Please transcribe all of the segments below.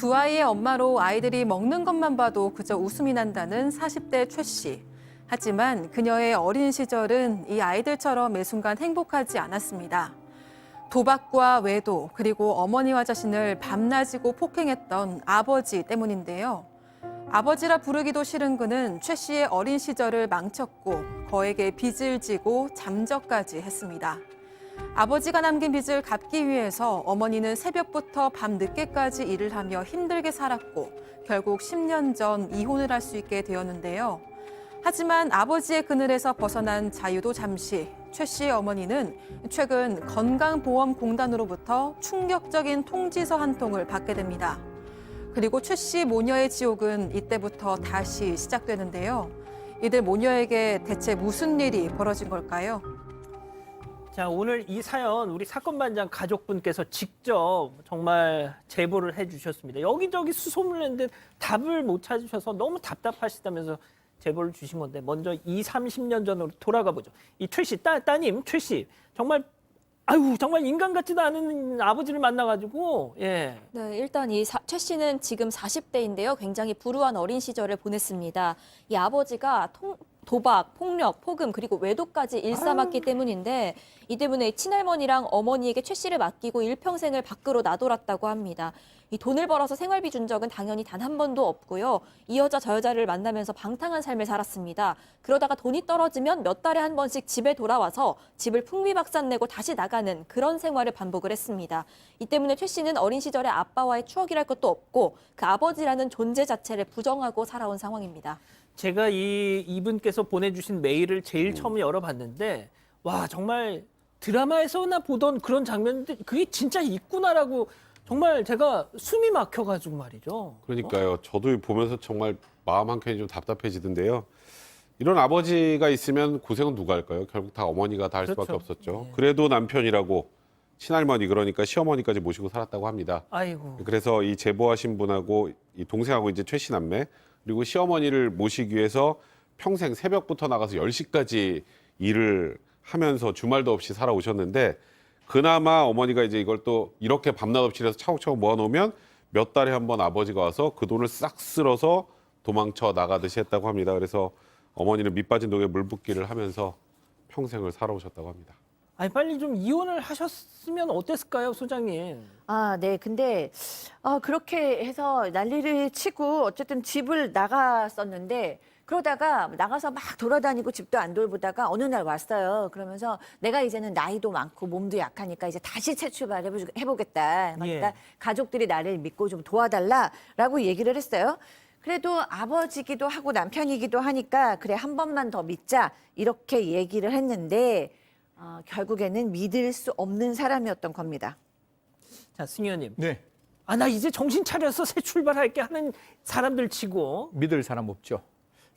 두 아이의 엄마로 아이들이 먹는 것만 봐도 그저 웃음이 난다는 40대 최 씨. 하지만 그녀의 어린 시절은 이 아이들처럼 매 순간 행복하지 않았습니다. 도박과 외도, 그리고 어머니와 자신을 밤낮이고 폭행했던 아버지 때문인데요. 아버지라 부르기도 싫은 그는 최 씨의 어린 시절을 망쳤고 거액의 빚을 지고 잠적까지 했습니다. 아버지가 남긴 빚을 갚기 위해서 어머니는 새벽부터 밤 늦게까지 일을 하며 힘들게 살았고 결국 10년 전 이혼을 할 수 있게 되었는데요. 하지만 아버지의 그늘에서 벗어난 자유도 잠시, 최 씨의 어머니는 최근 건강보험공단으로부터 충격적인 통지서 한 통을 받게 됩니다. 그리고 최 씨 모녀의 지옥은 이때부터 다시 시작되는데요. 이들 모녀에게 대체 무슨 일이 벌어진 걸까요? 자, 오늘 이 사연 우리 사건반장 가족분께서 직접 정말 제보를 해주셨습니다. 여기저기 수소문을 했는데 답을 못 찾으셔서 너무 답답하시다면서 제보를 주신 건데 먼저 30년 전으로 돌아가 보죠. 이 최 씨, 따님 최 씨 정말 정말 인간 같지도 않은 아버지를 만나가지고 네, 일단 최 씨는 지금 40대인데요. 굉장히 불우한 어린 시절을 보냈습니다. 이 아버지가 도박, 폭력, 폭음 그리고 외도까지 일삼았기 때문인데 이 때문에 친할머니랑 어머니에게 최 씨를 맡기고 일평생을 밖으로 나돌았다고 합니다. 이 돈을 벌어서 생활비 준 적은 당연히 단 한 번도 없고요. 이 여자 저 여자를 만나면서 방탕한 삶을 살았습니다. 그러다가 돈이 떨어지면 몇 달에 한 번씩 집에 돌아와서 집을 풍비박산 내고 다시 나가는 그런 생활을 반복을 했습니다. 이 때문에 최 씨는 어린 시절에 아빠와의 추억이랄 것도 없고 그 아버지라는 존재 자체를 부정하고 살아온 상황입니다. 제가 이분께서 보내주신 메일을 제일 처음 열어봤는데 와 정말 드라마에서나 보던 그런 장면들 그게 진짜 있구나라고 정말 제가 숨이 막혀가지고 말이죠. 그러니까요. 저도 보면서 정말 마음 한켠이 좀 답답해지던데요. 이런 아버지가 있으면 고생은 누가 할까요? 결국 다 어머니가 다 할 수밖에 그렇죠. 없었죠. 네. 그래도 남편이라고 친할머니 그러니까 시어머니까지 모시고 살았다고 합니다. 아이고. 그래서 이 제보하신 분하고 이 동생하고 이제 최 씨 남매 그리고 시어머니를 모시기 위해서 평생 새벽부터 나가서 10시까지 일을 하면서 주말도 없이 살아오셨는데 그나마 어머니가 이제 이걸 또 이렇게 밤낮 없이 해서 차곡차곡 모아놓으면 몇 달에 한 번 아버지가 와서 그 돈을 싹 쓸어서 도망쳐 나가듯이 했다고 합니다. 그래서 어머니는 밑 빠진 독에 물 붓기를 하면서 평생을 살아오셨다고 합니다. 아니 빨리 좀 이혼을 하셨으면 어땠을까요, 소장님? 네. 근데 그렇게 해서 난리를 치고 어쨌든 집을 나갔었는데 그러다가 나가서 막 돌아다니고 집도 안 돌보다가 어느 날 왔어요. 그러면서 내가 이제는 나이도 많고 몸도 약하니까 이제 다시 재출발 해보겠다. 그러니까 예. 가족들이 나를 믿고 좀 도와달라라고 얘기를 했어요. 그래도 아버지기도 하고 남편이기도 하니까 그래 한 번만 더 믿자 이렇게 얘기를 했는데 결국에는 믿을 수 없는 사람이었던 겁니다. 자, 승희 의원님. 네, 나 이제 정신 차려서 새 출발할게 하는 사람들 치고 믿을 사람 없죠.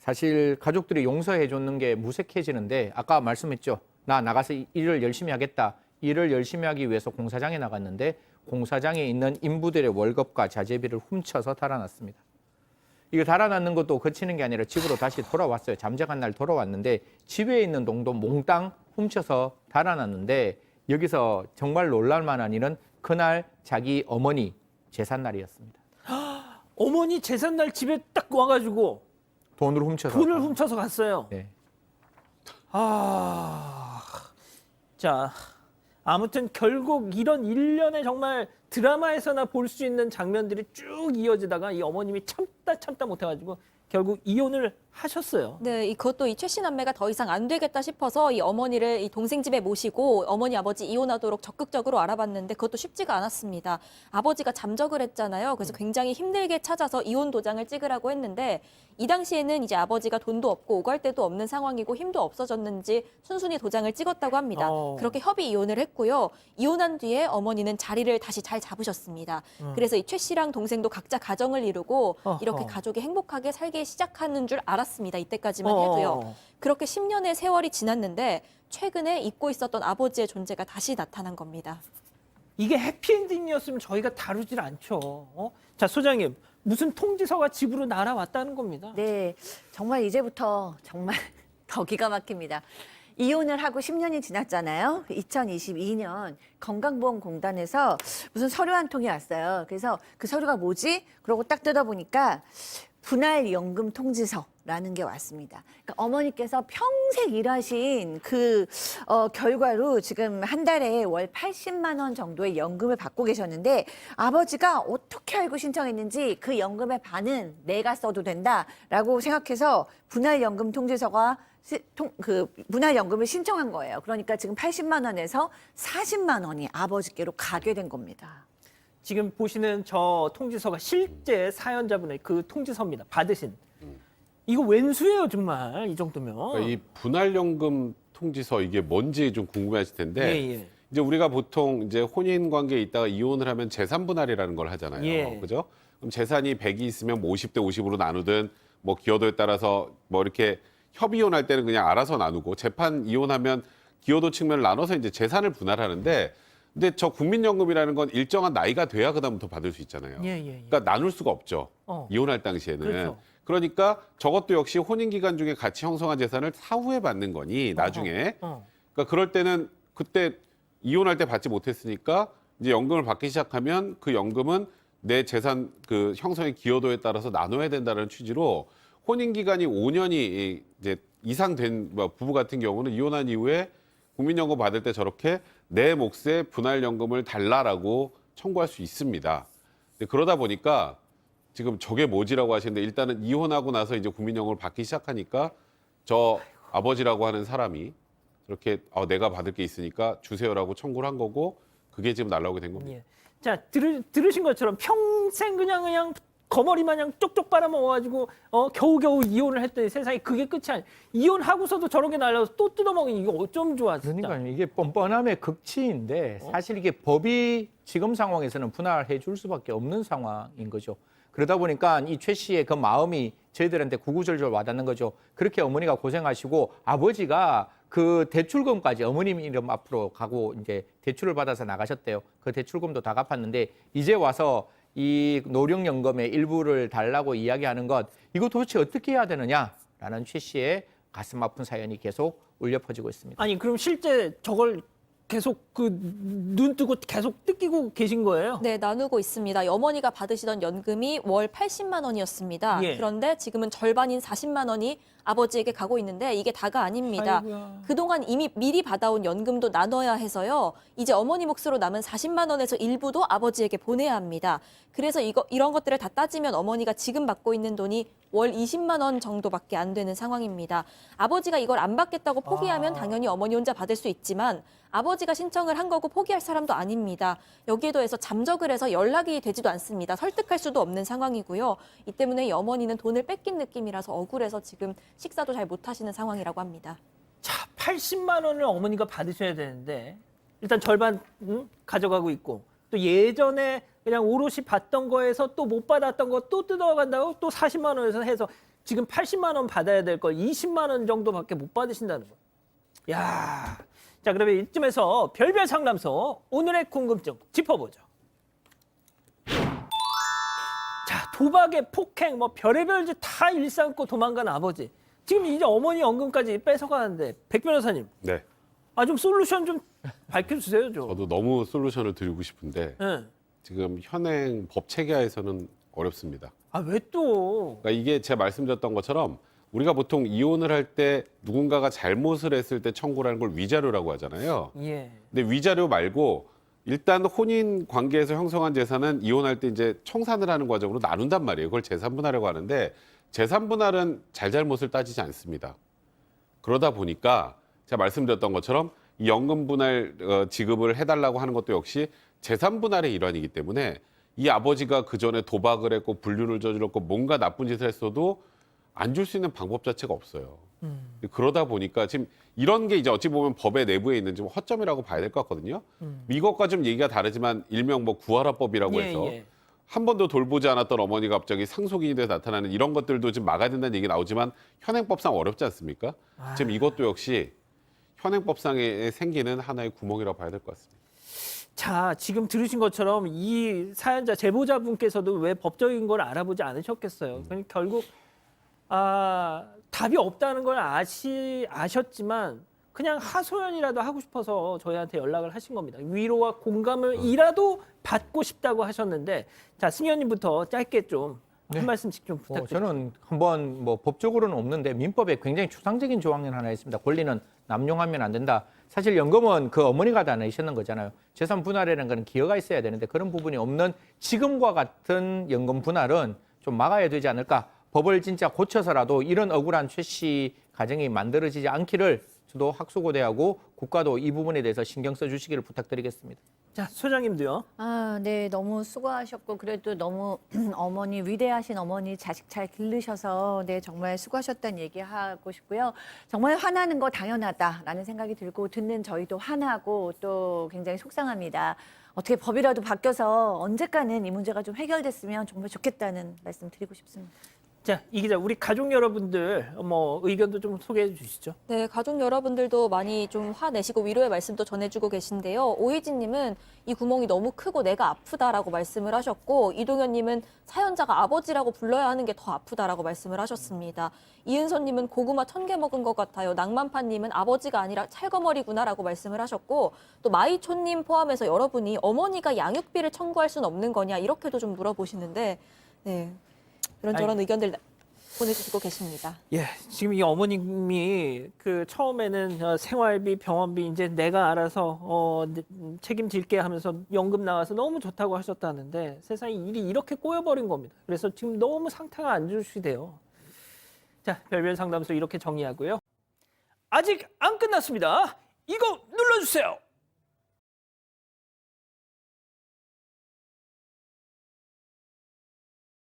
사실 가족들이 용서해 줬는 게 무색해지는데 아까 말씀했죠. 나 나가서 일을 열심히 하겠다. 일을 열심히 하기 위해서 공사장에 나갔는데 공사장에 있는 인부들의 월급과 자재비를 훔쳐서 달아났습니다. 이거 달아났는 것도 그치는 게 아니라 집으로 다시 돌아왔어요. 잠적한 날 돌아왔는데 집에 있는 돈도 몽땅 훔쳐서 달아났는데 여기서 정말 놀랄 만한 일은 그날 자기 어머니 제삿날이었습니다. 어머니 제삿날 집에 딱 와가지고 돈을 훔쳐서. 돈을 훔쳐서 갔어요. 네. 자, 아무튼 결국 이런 일련의 정말 드라마에서나 볼 수 있는 장면들이 쭉 이어지다가 이 어머님이 참다 못해가지고 결국 이혼을 하셨어요. 네, 그것도 이 최 씨 남매가 더 이상 안 되겠다 싶어서 이 어머니를 이 동생 집에 모시고 어머니 아버지 이혼하도록 적극적으로 알아봤는데 그것도 쉽지가 않았습니다. 아버지가 잠적을 했잖아요. 그래서 굉장히 힘들게 찾아서 이혼 도장을 찍으라고 했는데 이 당시에는 이제 아버지가 돈도 없고 오갈 데도 없는 상황이고 힘도 없어졌는지 순순히 도장을 찍었다고 합니다. 그렇게 협의 이혼을 했고요. 이혼한 뒤에 어머니는 자리를 다시 잘 잡으셨습니다. 그래서 이 최 씨랑 동생도 각자 가정을 이루고 이렇게 가족이 행복하게 살기 시작하는 줄 알았습니다. 이때까지만 해도요. 그렇게 10년의 세월이 지났는데 최근에 잊고 있었던 아버지의 존재가 다시 나타난 겁니다. 이게 해피엔딩이었으면 저희가 다루질 않죠. 자, 소장님. 무슨 통지서가 집으로 날아왔다는 겁니다. 네, 정말 이제부터 정말 더 기가 막힙니다. 이혼을 하고 10년이 지났잖아요. 2022년 건강보험공단에서 무슨 서류 한 통이 왔어요. 그래서 그 서류가 뭐지? 그러고 딱 뜯어보니까 분할연금 통지서라는 게 왔습니다. 그러니까 어머니께서 평생 일하신 그 결과로 지금 한 달에 월 80만 원 정도의 연금을 받고 계셨는데 아버지가 어떻게 알고 신청했는지 그 연금의 반은 내가 써도 된다라고 생각해서 분할연금 통지서가 그 분할연금을 신청한 거예요. 그러니까 지금 80만 원에서 40만 원이 아버지께로 가게 된 겁니다. 지금 보시는 저 통지서가 실제 사연자분의 그 통지서입니다. 받으신. 이거 웬수예요, 정말. 이 정도면. 그러니까 이 분할연금 통지서 이게 뭔지 좀 궁금해하실 텐데 예, 예. 이제 우리가 보통 이제 혼인 관계에 있다가 이혼을 하면 재산 분할이라는 걸 하잖아요. 예. 그죠? 그럼 재산이 100이 있으면 뭐 50대 50으로 나누든 뭐 기여도에 따라서 뭐 이렇게 협의혼할 때는 그냥 알아서 나누고 재판 이혼하면 기여도 측면을 나눠서 이제 재산을 분할하는데 근데 저 국민연금이라는 건 일정한 나이가 돼야 그다음부터 받을 수 있잖아요. 예, 예, 예. 그러니까 나눌 수가 없죠. 어. 이혼할 당시에는. 그렇죠. 그러니까 저것도 역시 혼인 기간 중에 같이 형성한 재산을 사후에 받는 거니 나중에. 그러니까 그럴 때는 그때 이혼할 때 받지 못했으니까 이제 연금을 받기 시작하면 그 연금은 내 재산 그 형성의 기여도에 따라서 나눠야 된다는 취지로 혼인 기간이 5년이 이제 이상 된 부부 같은 경우는 이혼한 이후에 국민연금 받을 때 저렇게 내 몫의 분할연금을 달라라고 청구할 수 있습니다. 근데 그러다 보니까 지금 저게 뭐지라고 하시는데 일단은 이혼하고 나서 이제 국민연금을 받기 시작하니까 저 아버지라고 하는 사람이 저렇게 내가 받을 게 있으니까 주세요라고 청구를 한 거고 그게 지금 날라오게 된 겁니다. 예. 자, 들으신 것처럼 평생 그냥 거머리 마냥 쪽쪽 빨아먹어가지고 겨우겨우 이혼을 했더니 세상에 그게 끝이 아니야. 이혼하고서도 저렇게 날려서 또 뜯어먹으니 이거 어쩜 좋아 진짜. 그러니까요. 이게 뻔뻔함의 극치인데 사실 이게 법이 지금 상황에서는 분할해 줄 수밖에 없는 상황인 거죠. 그러다 보니까 이 최 씨의 그 마음이 저희들한테 구구절절 와닿는 거죠. 그렇게 어머니가 고생하시고 아버지가 그 대출금까지 어머님 이름 앞으로 가고 이제 대출을 받아서 나가셨대요. 그 대출금도 다 갚았는데 이제 와서 이 노령연금의 일부를 달라고 이야기하는 것 이거 도대체 어떻게 해야 되느냐라는 최 씨의 가슴 아픈 사연이 계속 울려 퍼지고 있습니다. 아니 그럼 실제 저걸 계속 그 눈 뜨고 계속 뜯기고 계신 거예요? 네, 나누고 있습니다. 이 어머니가 받으시던 연금이 월 80만 원이었습니다. 예. 그런데 지금은 절반인 40만 원이 아버지에게 가고 있는데 이게 다가 아닙니다. 아이고야. 그동안 이미 미리 받아온 연금도 나눠야 해서요. 이제 어머니 몫으로 남은 40만 원에서 일부도 아버지에게 보내야 합니다. 그래서 이런 것들을 다 따지면 어머니가 지금 받고 있는 돈이 월 20만 원 정도밖에 안 되는 상황입니다. 아버지가 이걸 안 받겠다고 포기하면 당연히 어머니 혼자 받을 수 있지만 아버지가 신청을 한 거고 포기할 사람도 아닙니다. 여기에 더해서 잠적을 해서 연락이 되지도 않습니다. 설득할 수도 없는 상황이고요. 이 때문에 이 어머니는 돈을 뺏긴 느낌이라서 억울해서 지금 식사도 잘 못하시는 상황이라고 합니다. 자, 80만 원을 어머니가 받으셔야 되는데 일단 절반 가져가고 있고 또 예전에 그냥 오롯이 받던 거에서 또 못 받았던 거 또 뜯어간다고 또 40만 원에서 해서 지금 80만 원 받아야 될 거 20만 원 정도밖에 못 받으신다는 거. 야, 자 그러면 이쯤에서 별별 상담소 오늘의 궁금증 짚어보죠. 자, 도박에 폭행, 뭐 별의별 짓 다 일삼고 도망간 아버지. 지금 이제 어머니 연금까지 뺏어가는데 백 변호사님. 네. 좀 솔루션 좀 밝혀주세요, 좀. 저도 너무 솔루션을 드리고 싶은데 예. 지금 현행 법 체계하에서는 어렵습니다. 왜 또? 그러니까 이게 제가 말씀드렸던 것처럼 우리가 보통 이혼을 할 때 누군가가 잘못을 했을 때 청구라는 걸 위자료라고 하잖아요. 예. 근데 위자료 말고 일단 혼인 관계에서 형성한 재산은 이혼할 때 이제 청산을 하는 과정으로 나눈단 말이에요. 그걸 재산 분할이라고 하는데 재산 분할은 잘잘못을 따지지 않습니다. 그러다 보니까 제가 말씀드렸던 것처럼 이 연금 분할 지급을 해달라고 하는 것도 역시 재산 분할의 일환이기 때문에 이 아버지가 그 전에 도박을 했고 불륜을 저질렀고 뭔가 나쁜 짓을 했어도 안 줄 수 있는 방법 자체가 없어요. 그러다 보니까 지금 이런 게 이제 어찌 보면 법의 내부에 있는 좀 허점이라고 봐야 될 것 같거든요. 이것과 좀 얘기가 다르지만 일명 뭐 구하라법이라고 해서 한 번도 돌보지 않았던 어머니가 갑자기 상속인이 돼서 나타나는 이런 것들도 지금 막아야 된다는 얘기 나오지만 현행법상 어렵지 않습니까? 지금 이것도 역시 현행법상에 생기는 하나의 구멍이라고 봐야 될 것 같습니다. 자, 지금 들으신 것처럼 이 사연자 제보자분께서도 왜 법적인 걸 알아보지 않으셨겠어요. 그러니까 결국 답이 없다는 걸 아셨지만 그냥 하소연이라도 하고 싶어서 저희한테 연락을 하신 겁니다. 위로와 공감을이라도 받고 싶다고 하셨는데, 자, 승현님부터 짧게 좀 한 말씀씩 좀 부탁드립니다. 저는 한번 뭐 법적으로는 없는데 민법에 굉장히 추상적인 조항이 하나 있습니다. 권리는 남용하면 안 된다. 사실 연금은 그 어머니가 다 내셨는 거잖아요. 재산 분할이라는 건 기여가 있어야 되는데 그런 부분이 없는 지금과 같은 연금 분할은 좀 막아야 되지 않을까. 법을 진짜 고쳐서라도 이런 억울한 최씨 가정이 만들어지지 않기를 저도 학수고대하고 국가도 이 부분에 대해서 신경 써주시기를 부탁드리겠습니다. 자, 소장님도요. 아, 네, 너무 수고하셨고 그래도 너무 어머니 위대하신 어머니 자식 잘 기르셔서 네 정말 수고하셨다는 얘기하고 싶고요. 정말 화나는 거 당연하다라는 생각이 들고 듣는 저희도 화나고 또 굉장히 속상합니다. 어떻게 법이라도 바뀌어서 언제까는 이 문제가 좀 해결됐으면 정말 좋겠다는 말씀 드리고 싶습니다. 자, 이 기자, 우리 가족 여러분들 뭐 의견도 좀 소개해 주시죠. 네, 가족 여러분들도 많이 좀 화내시고 위로의 말씀도 전해주고 계신데요. 오희진님은 이 구멍이 너무 크고 내가 아프다라고 말씀을 하셨고, 이동현님은 사연자가 아버지라고 불러야 하는 게 더 아프다라고 말씀을 하셨습니다. 이은서님은 고구마 1000개 먹은 것 같아요. 낭만파님은 아버지가 아니라 찰거머리구나라고 말씀을 하셨고, 또 마이초님 포함해서 여러분이 어머니가 양육비를 청구할 수는 없는 거냐 이렇게도 좀 물어보시는데, 네. 이런저런 의견들 보내주시고 계십니다. 예, 지금 이 어머님이 그 처음에는 생활비, 병원비 이제 내가 알아서 책임질게 하면서 연금 나와서 너무 좋다고 하셨다는데 세상에 일이 이렇게 꼬여버린 겁니다. 그래서 지금 너무 상태가 안 좋으시대요. 자, 별별 상담소 이렇게 정리하고요. 아직 안 끝났습니다. 이거 눌러주세요.